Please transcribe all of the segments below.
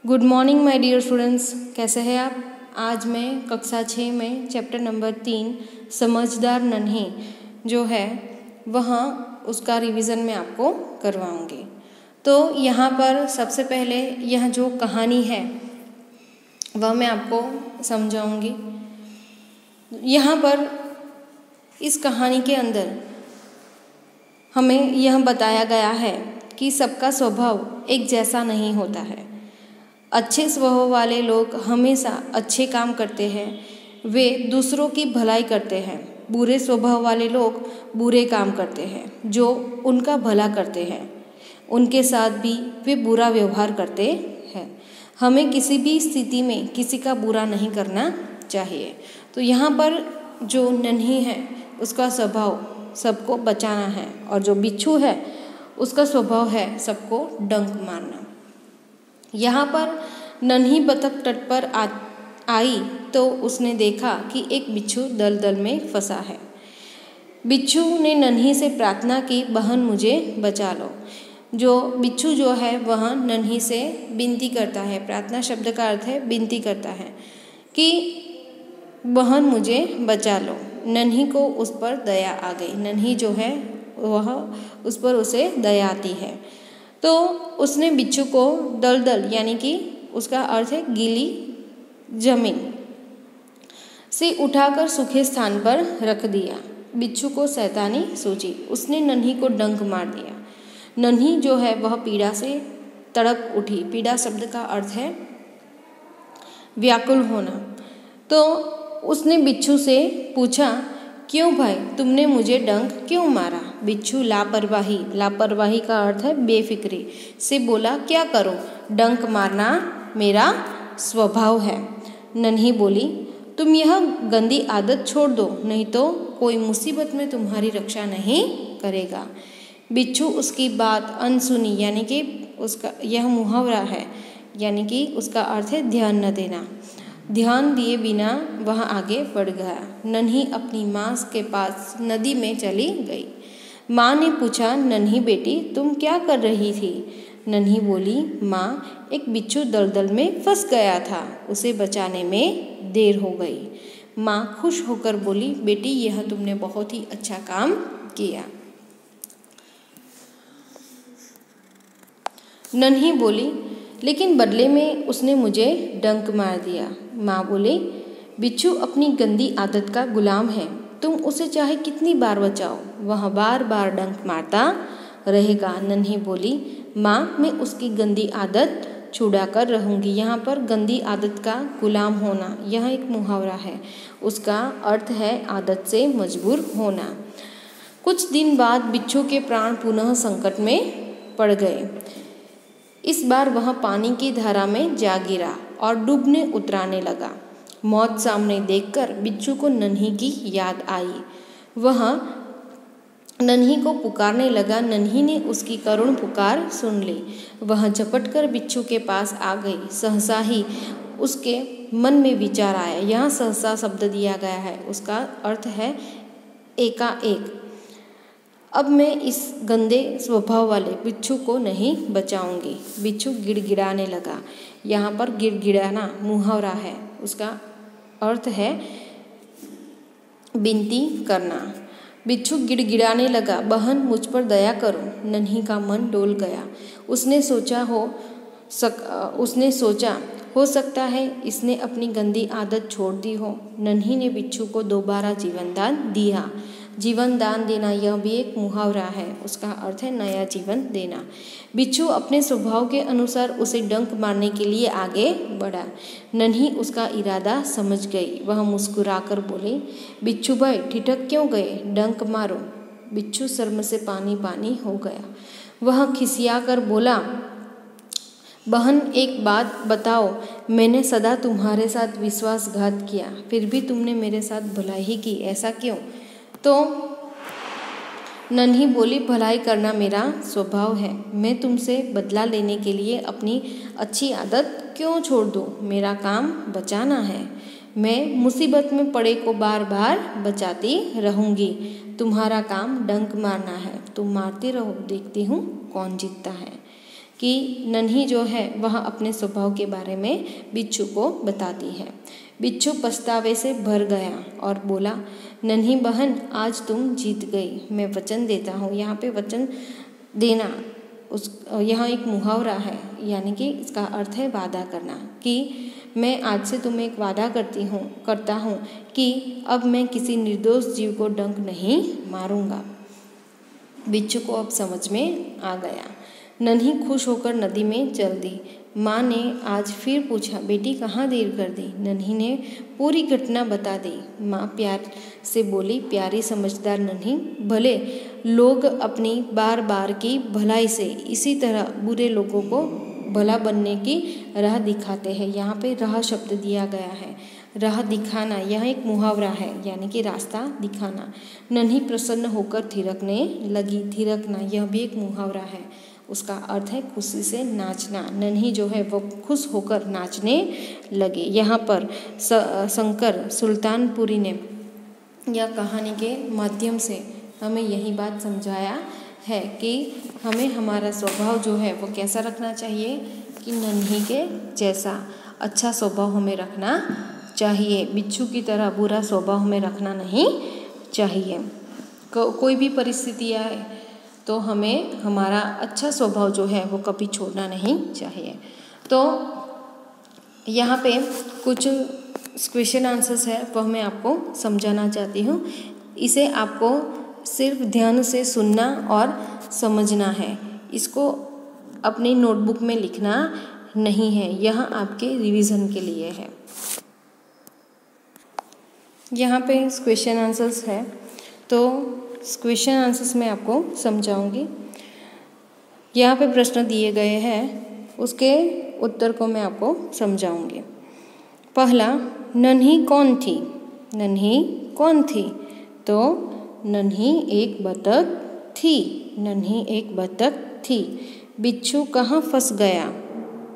Good morning my dear students, कैसे हैं आप। आज मैं कक्षा 6 में चैप्टर नंबर 3 समझदार नन्ही जो है वहाँ उसका रिवीजन में आपको करवाऊँगी। तो यहाँ पर सबसे पहले यह जो कहानी है वह मैं आपको समझाऊँगी। यहाँ पर इस कहानी के अंदर हमें यह बताया गया है कि सबका स्वभाव एक जैसा नहीं होता है। अच्छे स्वभाव वाले लोग हमेशा अच्छे काम करते हैं, वे दूसरों की भलाई करते हैं। बुरे स्वभाव वाले लोग बुरे काम करते हैं जो उनका भला करते हैं, उनके साथ भी वे बुरा व्यवहार करते हैं। हमें किसी भी स्थिति में किसी का बुरा नहीं करना चाहिए। तो यहाँ पर जो नन्ही है उसका स्वभाव सबको बचाना है और जो बिच्छू है उसका स्वभाव है सबको डंक मारना। यहाँ पर नन्ही बतख तट पर आई तो उसने देखा कि एक बिच्छू दलदल में फंसा है। बिच्छू ने नन्ही से प्रार्थना की, बहन मुझे बचा लो। जो बिच्छू जो है वह नन्ही से विनती करता है। प्रार्थना शब्द का अर्थ है विनती करता है कि बहन मुझे बचा लो। नन्ही को उस पर दया आ गई। नन्ही जो है वह उस पर उसे दया आती है तो उसने बिच्छू को दलदल यानी कि उसका अर्थ है गीली जमीन से उठाकर सूखे स्थान पर रख दिया। बिच्छू को शैतानी सूझी, उसने नन्ही को डंक मार दिया। नन्ही जो है वह पीड़ा से तड़प उठी। पीड़ा शब्द का अर्थ है व्याकुल होना। तो उसने बिच्छू से पूछा, क्यों भाई तुमने मुझे डंक क्यों मारा। बिच्छू लापरवाही का अर्थ है बेफिक्री से बोला, क्या करो, डंक मारना मेरा स्वभाव है। नन्ही बोली, तुम यह गंदी आदत छोड़ दो, नहीं तो कोई मुसीबत में तुम्हारी रक्षा नहीं करेगा। बिच्छू उसकी बात अनसुनी यानी कि उसका यह मुहावरा है, यानी कि उसका अर्थ है ध्यान न देना। ध्यान दिए बिना वह आगे बढ़ गया। नन्ही अपनी माँ के पास नदी में चली गई। माँ ने पूछा, नन्ही बेटी तुम क्या कर रही थी। नन्ही बोली, माँ एक बिच्छू दलदल में फंस गया था, उसे बचाने में देर हो गई। माँ खुश होकर बोली, बेटी यह तुमने बहुत ही अच्छा काम किया। नन्ही बोली, लेकिन बदले में उसने मुझे डंक मार दिया। माँ बोली, बिच्छू अपनी गंदी आदत का गुलाम है, तुम उसे चाहे कितनी बार बचाओ वह बार बार डंक मारता रहेगा। नन्ही बोली, माँ मैं उसकी गंदी आदत छुड़ा कर रहूँगी। यहाँ पर गंदी आदत का गुलाम होना यह एक मुहावरा है, उसका अर्थ है आदत से मजबूर होना। कुछ दिन बाद बिच्छू के प्राण पुनः संकट में पड़ गए। इस बार वह पानी की धारा में जा गिरा और डूबने उतराने लगा। मौत सामने देखकर बिच्छू को नन्ही की याद आई। वह नन्ही को पुकारने लगा। नन्ही ने उसकी करुण पुकार सुन ली। वह झपटकर बिच्छू के पास आ गई। सहसा ही उसके मन में विचार आया। यहाँ सहसा शब्द दिया गया है, उसका अर्थ है एकाएक। अब मैं इस गंदे स्वभाव वाले बिच्छू को नहीं बचाऊंगी। बिच्छू गिड़गिड़ाने लगा। यहाँ पर गिड़गिड़ाना मुहावरा है, उसका अर्थ है विनती करना। बिच्छू गिड़गिड़ाने लगा, बहन मुझ पर दया करो। नन्ही का मन डोल गया। उसने सोचा हो सकता है इसने अपनी गंदी आदत छोड़ दी हो। नन्ही ने बिच्छू को दोबारा जीवन दान दिया। जीवन दान देना यह भी एक मुहावरा है, उसका अर्थ है नया जीवन देना। बिच्छू अपने स्वभाव के अनुसार उसे डंक मारने के लिए आगे बढ़ा। नन्ही उसका इरादा समझ गई। वह मुस्कुराकर बोली, बिच्छू भाई ठिठक क्यों गए, डंक मारो। बिच्छू शर्म से पानी पानी हो गया। वह खिसियाकर बोला, बहन एक बात बताओ, मैंने सदा तुम्हारे साथ विश्वासघात किया, फिर भी तुमने मेरे साथ भलाई ही की, ऐसा क्यों। तो नन्ही बोली, भलाई करना मेरा स्वभाव है, मैं तुमसे बदला लेने के लिए अपनी अच्छी आदत क्यों छोड़ दूँ। मेरा काम बचाना है, मैं मुसीबत में पड़े को बार बार बचाती रहूँगी। तुम्हारा काम डंक मारना है, तुम मारते रहो, देखती हूँ कौन जीतता है। कि नन्ही जो है वह अपने स्वभाव के बारे में बिच्छू को बताती है। बिच्छू पछतावे से भर गया और बोला, नन्ही बहन, आज तुम जीत गई, मैं वचन देता हूँ। यहाँ पे वचन देना यहाँ एक मुहावरा है, यानी कि इसका अर्थ है वादा करना, कि मैं आज से तुम्हें एक वादा करता हूँ कि अब मैं किसी निर्दोष जीव को डंक नहीं मारूंगा। बिच्छू को अब समझ में आ गया। नन्ही खुश होकर नदी में चल दी। माँ ने आज फिर पूछा, बेटी कहाँ देर कर दी? नन्ही ने पूरी घटना बता दी। माँ प्यार से बोली, प्यारी समझदार नन्ही, भले लोग अपनी बार बार की भलाई से इसी तरह बुरे लोगों को भला बनने की राह दिखाते हैं। यहाँ पे राह शब्द दिया गया है। राह दिखाना यह एक मुहावरा है, यानी कि रास्ता दिखाना। नन्ही प्रसन्न होकर थिरकने लगी। थिरकना यह भी एक मुहावरा है, उसका अर्थ है खुशी से नाचना। नन्ही जो है वो खुश होकर नाचने लगी। यहाँ पर शंकर सुल्तानपुरी ने यह कहानी के माध्यम से हमें यही बात समझाया है कि हमें हमारा स्वभाव जो है वो कैसा रखना चाहिए, कि नन्ही के जैसा अच्छा स्वभाव हमें रखना चाहिए। बिच्छू की तरह बुरा स्वभाव हमें रखना नहीं चाहिए। कोई भी परिस्थिति आए तो हमें हमारा अच्छा स्वभाव जो है वो कभी छोड़ना नहीं चाहिए। तो यहाँ पे कुछ क्वेश्चन आंसर्स है वह मैं आपको समझाना चाहती हूँ। इसे आपको सिर्फ ध्यान से सुनना और समझना है। इसको अपनी नोटबुक में लिखना नहीं है, यह आपके रिवीजन के लिए है। यहाँ पे क्वेश्चन आंसर्स है, तो क्वेश्चन आंसर्स मैं आपको समझाऊंगी। यहाँ पे प्रश्न दिए गए हैं, उसके उत्तर को मैं आपको समझाऊंगी। पहला, नन्ही कौन थी? नन्ही कौन थी? तो नन्ही एक बतख थी। नन्ही एक बतख थी। बिच्छू कहाँ फंस गया?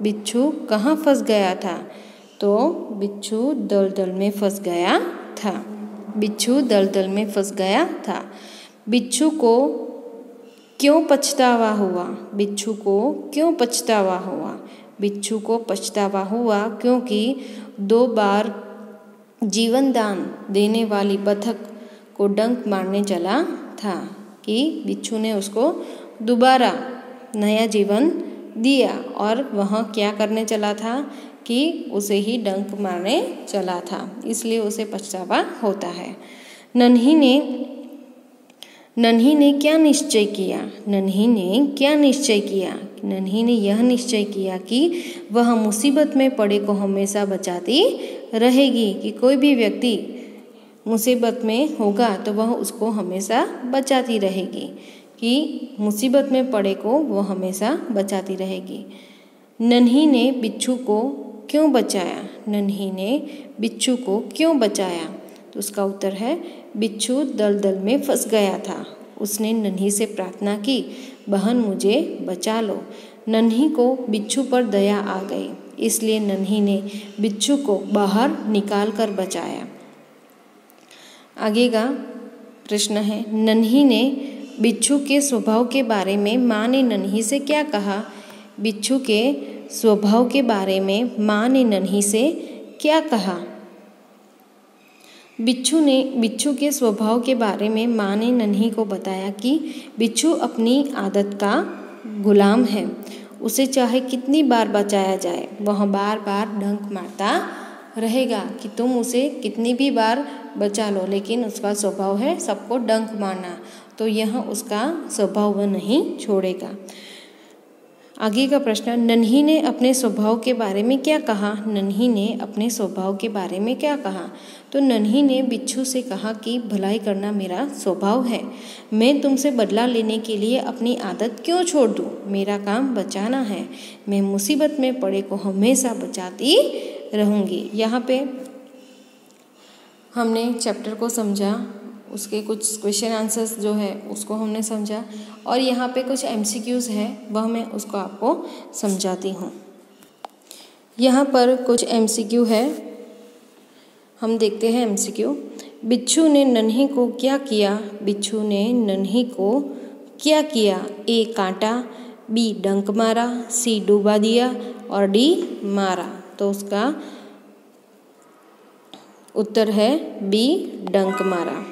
बिच्छू कहाँ फंस गया था? तो बिच्छू दलदल में फंस गया था। बिच्छू दलदल में फंस गया था। बिच्छू को क्यों पछतावा हुआ? बिच्छू को क्यों पछतावा हुआ? बिच्छू को पछतावा हुआ क्योंकि 2 बार जीवन दान देने वाली बतख को डंक मारने चला था, कि बिच्छू ने उसको दोबारा नया जीवन दिया और वह क्या करने चला था, कि उसे ही डंक मारने चला था, इसलिए उसे पछतावा होता है। नन्ही ने क्या निश्चय किया? नन्ही ने क्या निश्चय किया? नन्ही ने यह निश्चय किया कि वह मुसीबत में पड़े को हमेशा बचाती रहेगी, कि कोई भी व्यक्ति मुसीबत में होगा तो वह उसको हमेशा बचाती रहेगी, कि मुसीबत में पड़े को वह हमेशा बचाती रहेगी। नन्ही ने बिच्छू को क्यों बचाया? नन्ही ने बिच्छू को क्यों बचाया? तो उसका उत्तर है, बिच्छू दलदल में फंस गया था। उसने नन्ही से प्रार्थना की, बहन मुझे बचा लो। नन्ही को बिच्छू पर दया आ गई, इसलिए नन्ही ने बिच्छू को बाहर निकाल कर बचाया। आगे का प्रश्न है, नन्ही ने बिच्छू के स्वभाव के बारे में माँ ने नन्ही से क्या कहा? बिच्छू के स्वभाव के बारे में माँ ने नन्ही से क्या कहा? बिच्छू के स्वभाव के बारे में माँ ने नन्ही को बताया कि बिच्छू अपनी आदत का गुलाम है। उसे चाहे कितनी बार बचाया जाए वह बार बार डंक मारता रहेगा, कि तुम उसे कितनी भी बार बचा लो, लेकिन उसका स्वभाव है सबको डंक मारना, तो यह उसका स्वभाव वह नहीं छोड़ेगा। आगे का प्रश्न, नन्ही ने अपने स्वभाव के बारे में क्या कहा? नन्ही ने अपने स्वभाव के बारे में क्या कहा? तो नन्ही ने बिच्छू से कहा कि भलाई करना मेरा स्वभाव है। मैं तुमसे बदला लेने के लिए अपनी आदत क्यों छोड़ दूँ? मेरा काम बचाना है। मैं मुसीबत में पड़े को हमेशा बचाती रहूँगी। यहाँ पे हमने चैप्टर को समझा, उसके कुछ क्वेश्चन आंसर्स जो है उसको हमने समझा, और यहाँ पे कुछ MCQs है वह मैं उसको आपको समझाती हूँ। यहाँ पर कुछ MCQ है, हम देखते हैं MCQ। बिच्छू ने नन्ही को क्या किया? बिच्छू ने नन्ही को क्या किया? A. काटा, बी डंक मारा, सी डुबा दिया और डी मारा। तो उसका उत्तर है बी डंक मारा।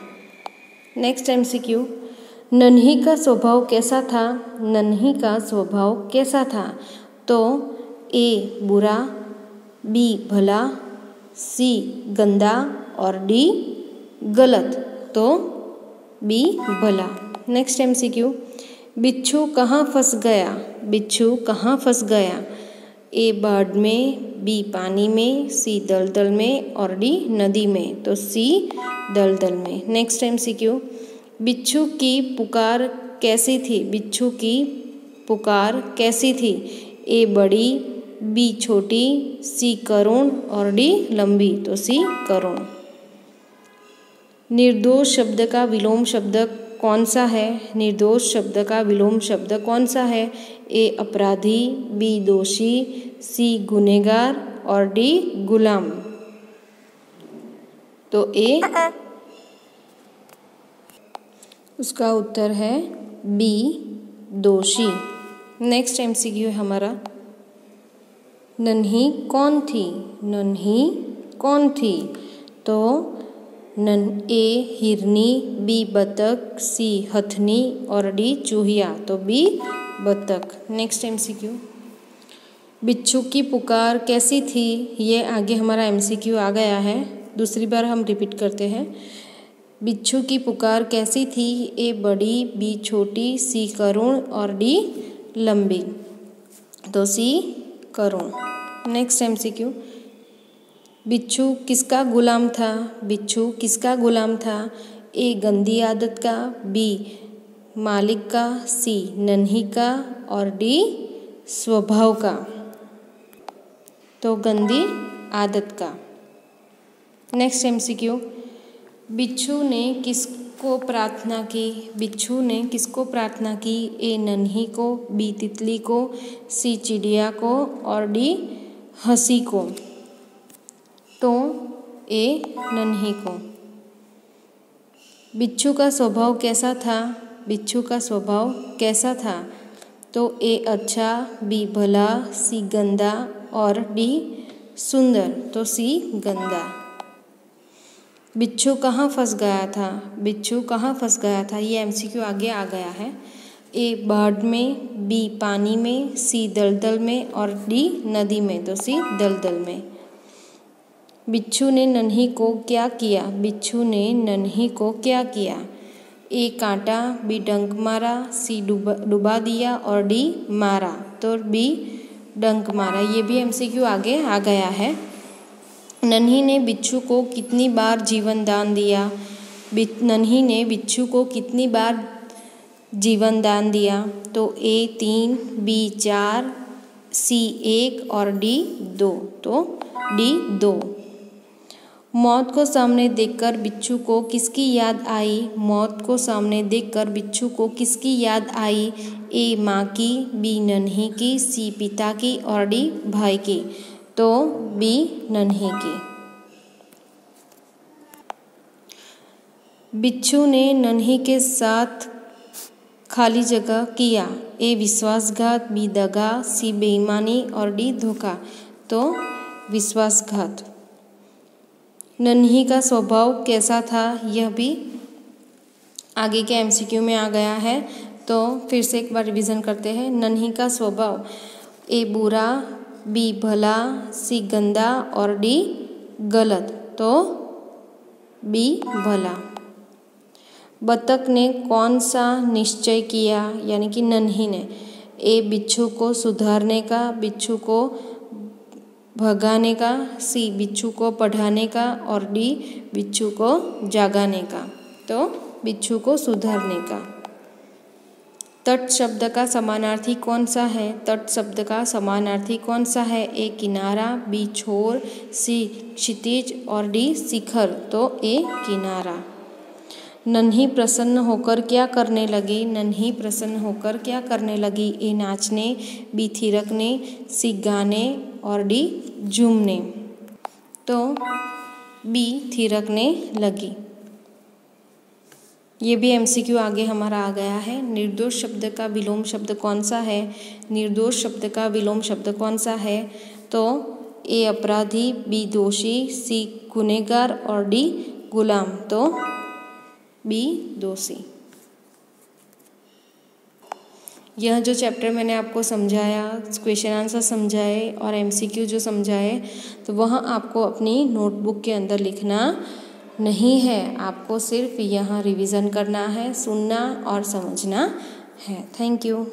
नेक्स्ट MCQ, नन्ही का स्वभाव कैसा था? नन्ही का स्वभाव कैसा था? तो ए बुरा, बी भला, सी गंदा और डी गलत। तो बी भला। नेक्स्ट MCQ, बिच्छू कहाँ फंस गया? बिच्छू कहाँ फंस गया? ए बाढ़ में, बी पानी में, सी दलदल में और डी नदी में। तो सी दलदल में। नेक्स्ट MCQ, बिच्छू की पुकार कैसी थी? बिच्छू की पुकार कैसी थी? ए बड़ी, बी छोटी, सी करुण और डी लंबी। तो सी करुण। निर्दोष शब्द का विलोम शब्द कौन सा है? निर्दोष शब्द का विलोम शब्द कौन सा है? ए अपराधी, बी दोषी, सी गुनहगार और डी गुलाम। तो ए उसका उत्तर है बी दोषी। नेक्स्ट MCQ है हमारा, नन्ही कौन थी? नन्ही कौन थी? तो ए हिरनी, बी बतख, सी हथनी और डी चूहिया। तो बी बतख। नेक्स्ट MCQ, बिच्छू की पुकार कैसी थी? ये आगे हमारा MCQ आ गया है, दूसरी बार हम रिपीट करते हैं। बिच्छू की पुकार कैसी थी? ए बड़ी, बी छोटी, सी करुण और डी लंबी। तो सी करुण। नेक्स्ट MCQ, बिच्छू किसका गुलाम था? बिच्छू किसका गुलाम था? ए गंदी आदत का, बी मालिक का, सी नन्ही का और डी स्वभाव का। तो गंदी आदत का। नेक्स्ट MCQ, बिच्छू ने किसको प्रार्थना की? बिच्छू ने किसको प्रार्थना की? ए नन्ही को, बी तितली को, सी चिड़िया को और डी हंसी को। तो ए नन्ही को। बिच्छू का स्वभाव कैसा था? बिच्छू का स्वभाव कैसा था? तो ए अच्छा, बी भला, सी गंदा और डी सुंदर। तो सी गंदा। बिच्छू कहाँ फंस गया था? बिच्छू कहाँ फंस गया था? ये MCQ आगे आ गया है। ए बाढ़ में, बी पानी में, सी दलदल में और डी नदी में। तो सी दलदल में। बिच्छू ने नन्ही को क्या किया? बिच्छू ने नन्ही को क्या किया? ए काटा, बी डंक मारा, सी डुबा दिया और डी मारा। तो बी डंक मारा। ये भी MCQ आगे आ गया है। नन्ही ने बिच्छू को कितनी बार जीवन दान दिया? नन्ही ने बिच्छू को कितनी बार जीवन दान दिया? तो ए 3, बी 4, सी 1 और डी 2। तो डी 2। मौत को सामने देखकर बिच्छू को किसकी याद आई? मौत को सामने देखकर बिच्छू को किसकी याद आई? ए माँ की, बी नन्ही की, सी पिता की और डी भाई की। तो बी नन्ही की। बिच्छू ने नन्ही के साथ खाली जगह किया। ए विश्वासघात, बी दगा, सी बेईमानी और डी धोखा। तो विश्वासघात। नन्ही का स्वभाव कैसा था? यह भी आगे के MCQ में आ गया है। तो फिर से एक बार रिवीजन करते हैं। नन्ही का स्वभाव, ए बुरा, बी भला, सी गंदा और डी गलत। तो बी भला। बतख ने कौन सा निश्चय किया? यानी कि नन्ही ने। ए बिच्छू को सुधारने का, बिच्छू को भगाने का, सी बिच्छू को पढ़ाने का और डी बिच्छू को जगाने का। तो बिच्छू को सुधारने का। तट शब्द का समानार्थी कौन सा है? तट शब्द का समानार्थी कौन सा है? ए किनारा, बी छोर, सी क्षितिज और डी शिखर। तो ए किनारा। नन्ही प्रसन्न होकर क्या करने लगी? नन्ही प्रसन्न होकर क्या करने लगी? ए नाचने, बी थिरकने, सी गाने और डी झूमने। तो बी थिरकने लगी। ये भी MCQ आगे हमारा आ गया है। निर्दोष शब्द का विलोम शब्द कौन सा है? निर्दोष शब्द का विलोम शब्द कौन सा है? तो ए अपराधी, बी दोषी, सी गुनहगार और डी गुलाम। तो बी दोषी। यह जो चैप्टर मैंने आपको समझाया, क्वेश्चन आंसर समझाए और MCQ जो समझाए, तो वह आपको अपनी नोटबुक के अंदर लिखना नहीं है, आपको सिर्फ यहाँ रिवीजन करना है, सुनना और समझना है। Thank you.